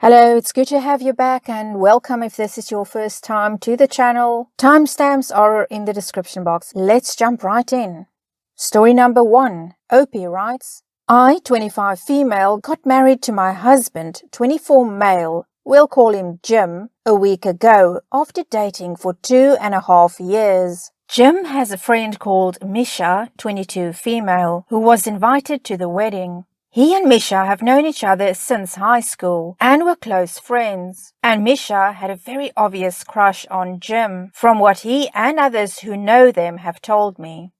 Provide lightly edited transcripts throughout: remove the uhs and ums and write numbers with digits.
Hello, it's good to have you back and welcome if this is your first time to the channel. Timestamps are in the description box. Let's jump right in. Story number 1. Opie writes, I, 25 female, got married to my husband, 24 male, we'll call him Jim, a week ago after dating for 2.5 years. Jim has a friend called Misha, 22 female, who was invited to the wedding. He and Misha have known each other since high school and were close friends. And Misha had a very obvious crush on Jim, from what he and others who know them have told me.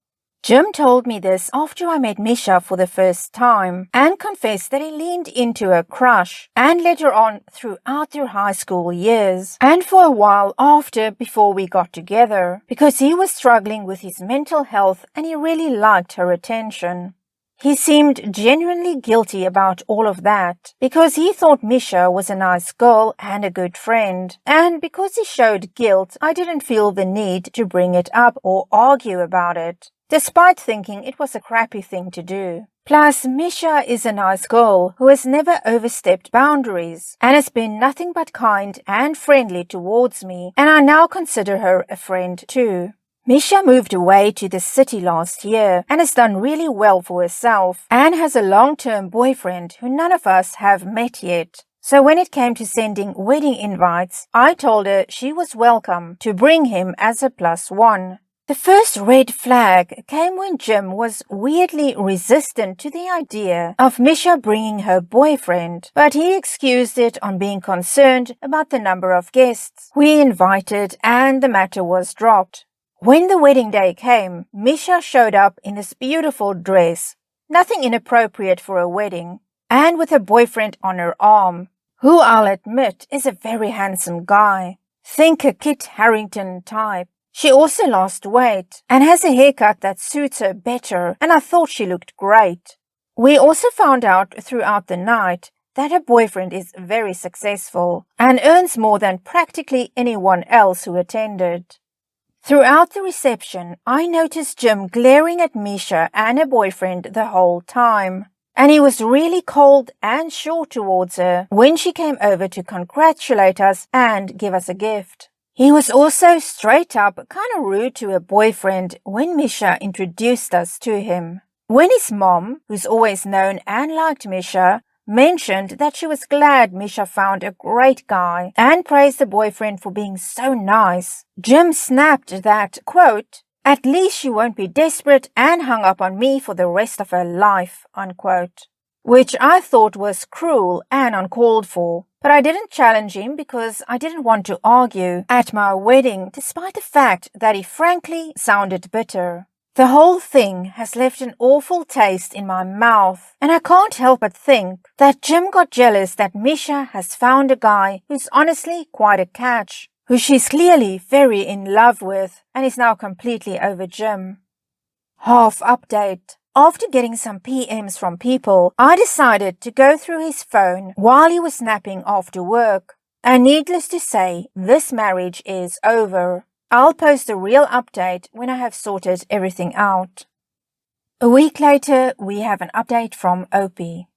Jim told me this after I met Misha for the first time and confessed that he leaned into a crush and later on throughout their high school years and for a while after before we got together because he was struggling with his mental health and he really liked her attention. He seemed genuinely guilty about all of that because he thought Misha was a nice girl and a good friend, and because he showed guilt, I didn't feel the need to bring it up or argue about it, despite thinking it was a crappy thing to do. Plus, Misha is a nice girl who has never overstepped boundaries and has been nothing but kind and friendly towards me, and I now consider her a friend too. Misha moved away to the city last year and has done really well for herself and has a long-term boyfriend who none of us have met yet. So when it came to sending wedding invites, I told her she was welcome to bring him as a +1. The first red flag came when Jim was weirdly resistant to the idea of Misha bringing her boyfriend, but he excused it on being concerned about the number of guests we invited and the matter was dropped. When the wedding day came, Misha showed up in this beautiful dress, nothing inappropriate for a wedding, and with her boyfriend on her arm, who I'll admit is a very handsome guy. Think a Kit Harington type. She also lost weight and has a haircut that suits her better, and I thought she looked great. We also found out throughout the night that her boyfriend is very successful and earns more than practically anyone else who attended. Throughout the reception, I noticed Jim glaring at Misha and her boyfriend the whole time, and he was really cold and short towards her when she came over to congratulate us and give us a gift. He was also straight up kind of rude to her boyfriend when Misha introduced us to him. When his mom, who's always known and liked Misha, mentioned that she was glad Misha found a great guy and praised the boyfriend for being so nice, Jim snapped that, quote, at least she won't be desperate and hung up on me for the rest of her life, unquote. Which I thought was cruel and uncalled for, but I didn't challenge him because I didn't want to argue at my wedding despite the fact that he frankly sounded bitter. The whole thing has left an awful taste in my mouth, and I can't help but think that Jim got jealous that Misha has found a guy who's honestly quite a catch, who she's clearly very in love with, and is now completely over Jim. Half update. After getting some PMs from people, I decided to go through his phone while he was napping after work, and needless to say, this marriage is over. I'll post a real update when I have sorted everything out. A week later, we have an update from Opie.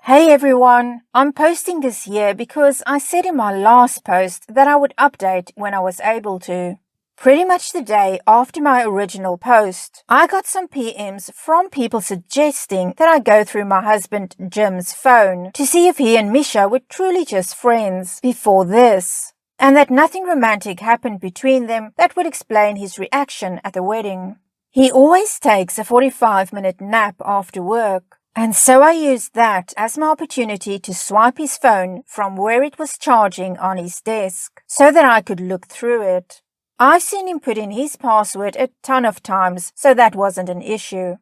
Hey everyone, I'm posting this here because I said in my last post that I would update when I was able to. Pretty much the day after my original post, I got some PMs from people suggesting that I go through my husband Jim's phone to see if he and Misha were truly just friends before this, and that nothing romantic happened between them that would explain his reaction at the wedding. He always takes a 45-minute nap after work, and so I used that as my opportunity to swipe his phone from where it was charging on his desk so that I could look through it. I've seen him put in his password a ton of times, so that wasn't an issue.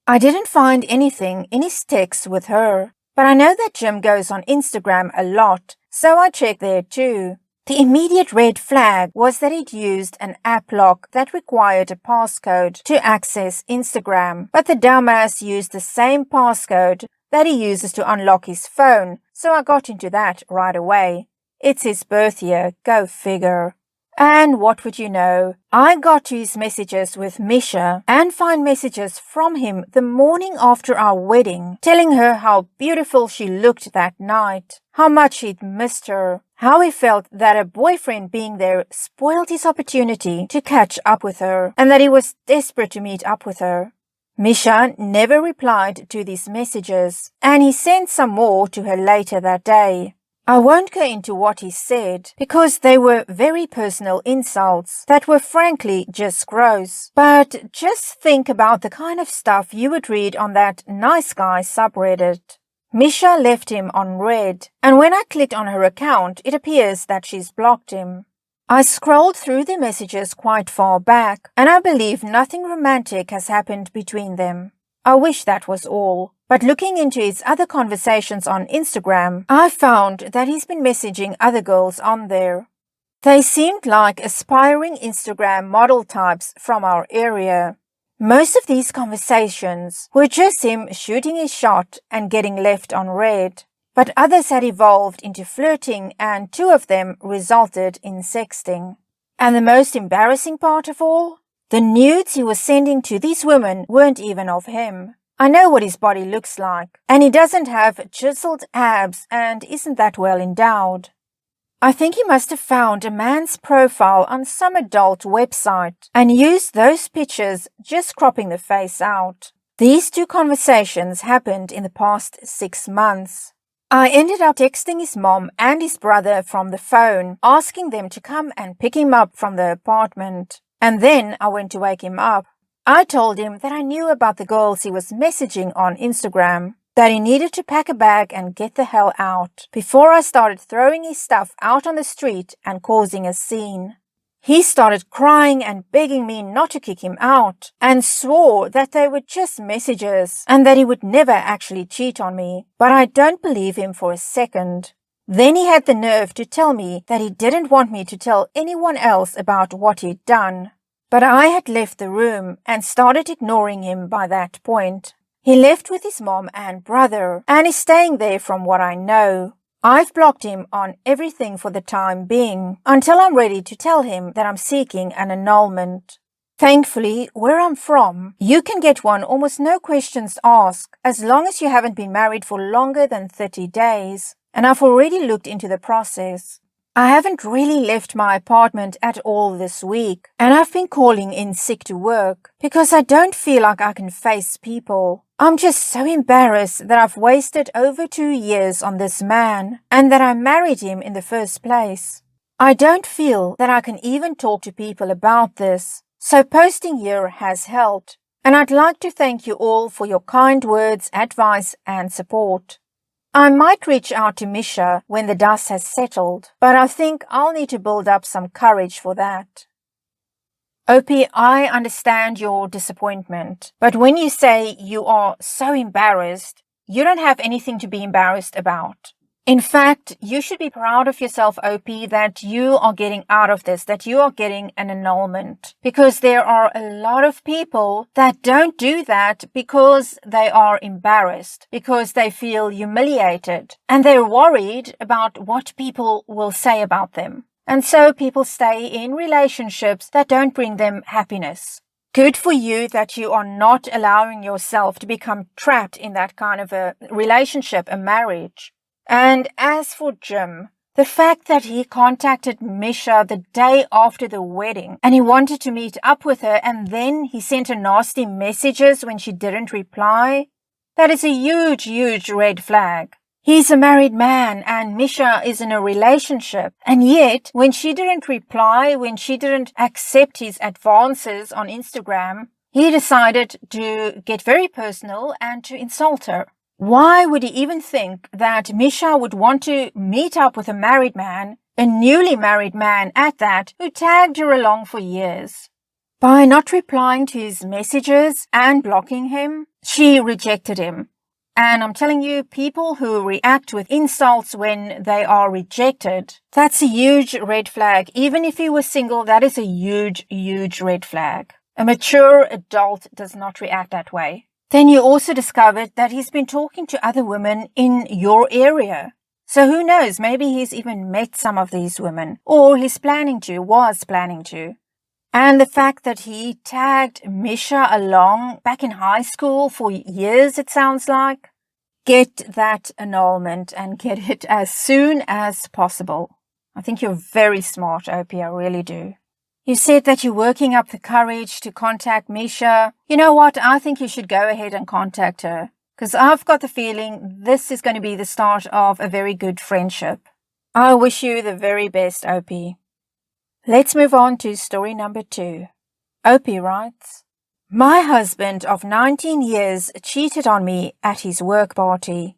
I didn't find anything in his texts with her, but I know that Jim goes on Instagram a lot, so I checked there too. The immediate red flag was that he'd used an app lock that required a passcode to access Instagram, but the dumbass used the same passcode that he uses to unlock his phone, so I got into that right away. It's his birth year, go figure. And what would you know? I got to his messages with Misha and find messages from him the morning after our wedding, telling her how beautiful she looked that night, how much he'd missed her, how he felt that her boyfriend being there spoiled his opportunity to catch up with her, and that he was desperate to meet up with her. Misha never replied to these messages, and he sent some more to her later that day. I won't go into what he said, because they were very personal insults that were frankly just gross. But just think about the kind of stuff you would read on that nice guy subreddit. Misha left him on read, and when I clicked on her account, it appears that she's blocked him. I scrolled through the messages quite far back, and I believe nothing romantic has happened between them. I wish that was all. But looking into his other conversations on Instagram, I found that he's been messaging other girls on there. They seemed like aspiring Instagram model types from our area. Most of these conversations were just him shooting his shot and getting left on read. But others had evolved into flirting, and 2 of them resulted in sexting. And the most embarrassing part of all? The nudes he was sending to these women weren't even of him. I know what his body looks like, and he doesn't have chiseled abs and isn't that well endowed. I think he must have found a man's profile on some adult website and used those pictures, just cropping the face out. These 2 conversations happened in the past 6 months. I ended up texting his mom and his brother from the phone, asking them to come and pick him up from the apartment. And then I went to wake him up. I told him that I knew about the girls he was messaging on Instagram, that he needed to pack a bag and get the hell out before I started throwing his stuff out on the street and causing a scene. He started crying and begging me not to kick him out, and swore that they were just messages and that he would never actually cheat on me, but I don't believe him for a second. Then he had the nerve to tell me that he didn't want me to tell anyone else about what he'd done. But I had left the room and started ignoring him by that point. He left with his mom and brother and is staying there from what I know. I've blocked him on everything for the time being until I'm ready to tell him that I'm seeking an annulment. Thankfully, where I'm from, you can get one almost no questions asked as long as you haven't been married for longer than 30 days, and I've already looked into the process. I haven't really left my apartment at all this week, and I've been calling in sick to work because I don't feel like I can face people. I'm just so embarrassed that I've wasted over 2 years on this man and that I married him in the first place. I don't feel that I can even talk to people about this, so posting here has helped, and I'd like to thank you all for your kind words, advice, and support. I might reach out to Misha when the dust has settled, but I think I'll need to build up some courage for that. Opie, I understand your disappointment, but when you say you are so embarrassed, you don't have anything to be embarrassed about. In fact, you should be proud of yourself, Opie, that you are getting out of this, that you are getting an annulment. Because there are a lot of people that don't do that because they are embarrassed, because they feel humiliated, and they're worried about what people will say about them. And so people stay in relationships that don't bring them happiness. Good for you that you are not allowing yourself to become trapped in that kind of a relationship, a marriage. And as for Jim, the fact that he contacted Misha the day after the wedding and he wanted to meet up with her and then he sent her nasty messages when she didn't reply, that is a huge, huge red flag. He's a married man and Misha is in a relationship, and yet when she didn't reply, when she didn't accept his advances on Instagram, he decided to get very personal and to insult her. Why would he even think that Misha would want to meet up with a married man, a newly married man at that, who tagged her along for years? By not replying to his messages and blocking him, she rejected him. And I'm telling you, people who react with insults when they are rejected, that's a huge red flag. Even if he was single, that is a huge, huge red flag. A mature adult does not react that way. Then you also discovered that he's been talking to other women in your area. So who knows, maybe he's even met some of these women, or was planning to. And the fact that he tagged Misha along back in high school for years, it sounds like. Get that annulment and get it as soon as possible. I think you're very smart, Opie, I really do. You said that you're working up the courage to contact Misha. You know what? I think you should go ahead and contact her, because I've got the feeling this is going to be the start of a very good friendship. I wish you the very best, Opie. Let's move on to story number 2. Opie writes, my husband of 19 years cheated on me at his work party.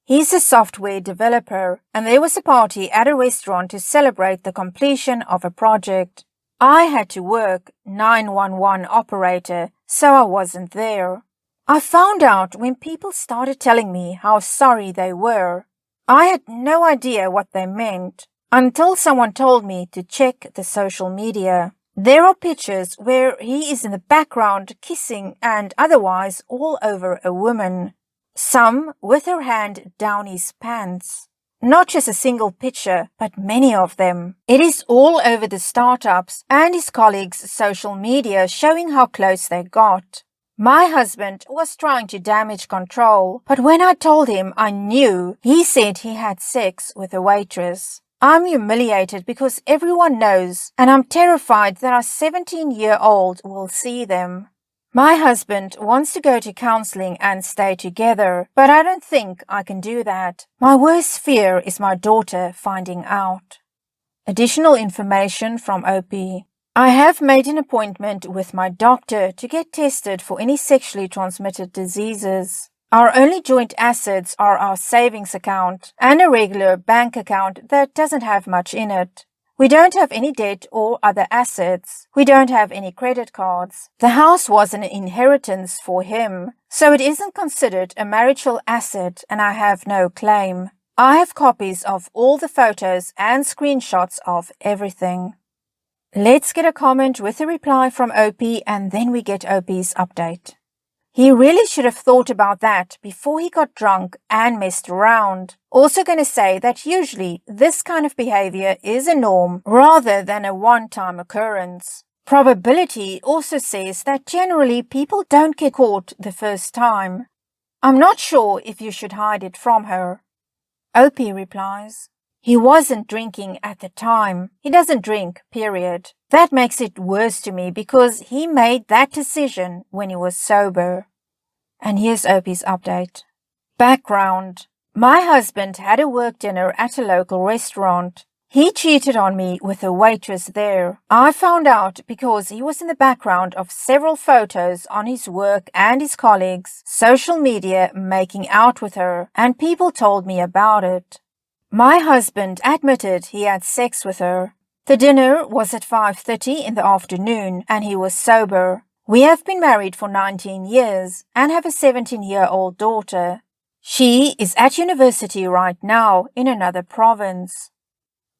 He's a software developer, and there was a party at a restaurant to celebrate the completion of a project. I had to work 911 operator, so I wasn't there. I found out when people started telling me how sorry they were. I had no idea what they meant until someone told me to check the social media. There are pictures where he is in the background kissing and otherwise all over a woman. Some with her hand down his pants. Not just a single picture, but many of them. It is all over the startups and his colleagues' social media showing how close they got. My husband was trying to damage control, but when I told him I knew, he said he had sex with a waitress. I'm humiliated because everyone knows, and I'm terrified that our 17-year-old will see them. My husband wants to go to counseling and stay together, but I don't think I can do that. My worst fear is my daughter finding out. Additional information from OP. I have made an appointment with my doctor to get tested for any sexually transmitted diseases. Our only joint assets are our savings account and a regular bank account that doesn't have much in it. We don't have any debt or other assets. We don't have any credit cards. The house was an inheritance for him, so it isn't considered a marital asset and I have no claim. I have copies of all the photos and screenshots of everything. Let's get a comment with a reply from OP and then we get OP's update. He really should have thought about that before he got drunk and messed around. Also going to say that usually this kind of behavior is a norm rather than a one-time occurrence. Probability also says that generally people don't get caught the first time. I'm not sure if you should hide it from her. OP replies, he wasn't drinking at the time. He doesn't drink, period. That makes it worse to me because he made that decision when he was sober. And here's OP's update. Background. My husband had a work dinner at a local restaurant. He cheated on me with a waitress there. I found out because he was in the background of several photos on his work and his colleagues' social media making out with her, and people told me about it. My husband admitted he had sex with her. The dinner was at 5:30 in the afternoon and he was sober. We have been married for 19 years and have a 17-year-old daughter. She is at university right now in another province.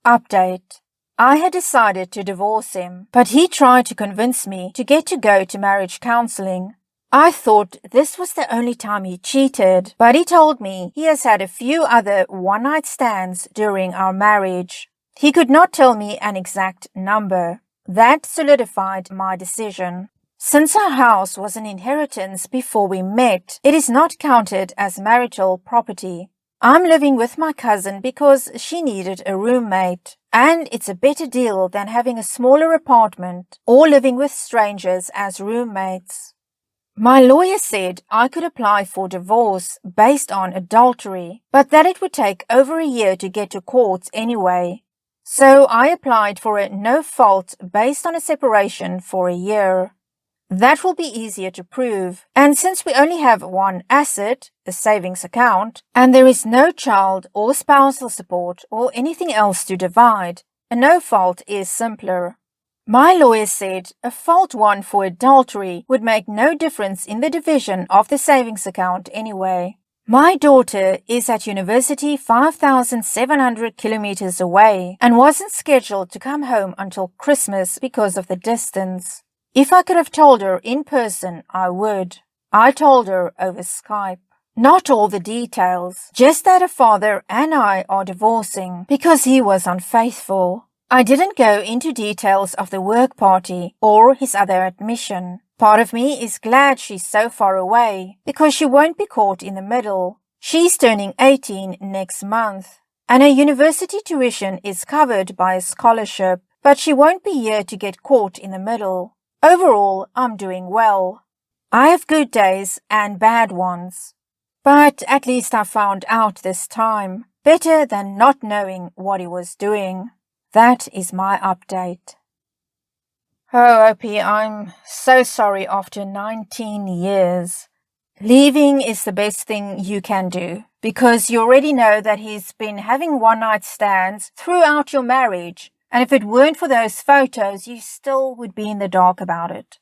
Update. I had decided to divorce him, but he tried to convince me to go to marriage counseling. I thought this was the only time he cheated, but he told me he has had a few other one-night stands during our marriage. He could not tell me an exact number. That solidified my decision. Since our house was an inheritance before we met, it is not counted as marital property. I'm living with my cousin because she needed a roommate, and it's a better deal than having a smaller apartment or living with strangers as roommates. My lawyer said I could apply for divorce based on adultery, but that it would take over a year to get to court anyway. So I applied for a no fault based on a separation for a year. That will be easier to prove, and since we only have one asset, a savings account, and there is no child or spousal support or anything else to divide, a no fault is simpler. My lawyer said a fault one for adultery would make no difference in the division of the savings account anyway. My daughter is at university 5,700 kilometers away and wasn't scheduled to come home until Christmas because of the distance. If I could have told her in person, I would. I told her over Skype. Not all the details, just that her father and I are divorcing because he was unfaithful. I didn't go into details of the work party or his other admission. Part of me is glad she's so far away because she won't be caught in the middle. She's turning 18 next month, and her university tuition is covered by a scholarship, but she won't be here to get caught in the middle. Overall, I'm doing well. I have good days and bad ones. But at least I found out this time. Better than not knowing what he was doing. That is my update. Oh, Opie, I'm so sorry after 19 years. Leaving is the best thing you can do, because you already know that he's been having one-night stands throughout your marriage, and if it weren't for those photos, you still would be in the dark about it.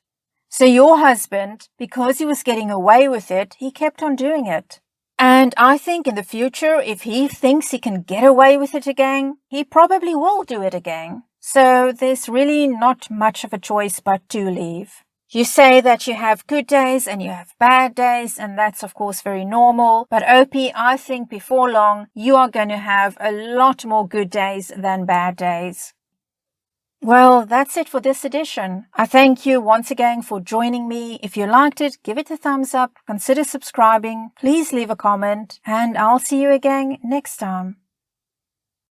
So your husband, because he was getting away with it, he kept on doing it. And I think in the future, if he thinks he can get away with it again, he probably will do it again. So there's really not much of a choice but to leave. You say that you have good days and you have bad days, and that's of course very normal. But Opie, I think before long, you are going to have a lot more good days than bad days. Well, that's it for this edition. I thank you once again for joining me. If you liked it, give it a thumbs up, consider subscribing, please leave a comment, and I'll see you again next time.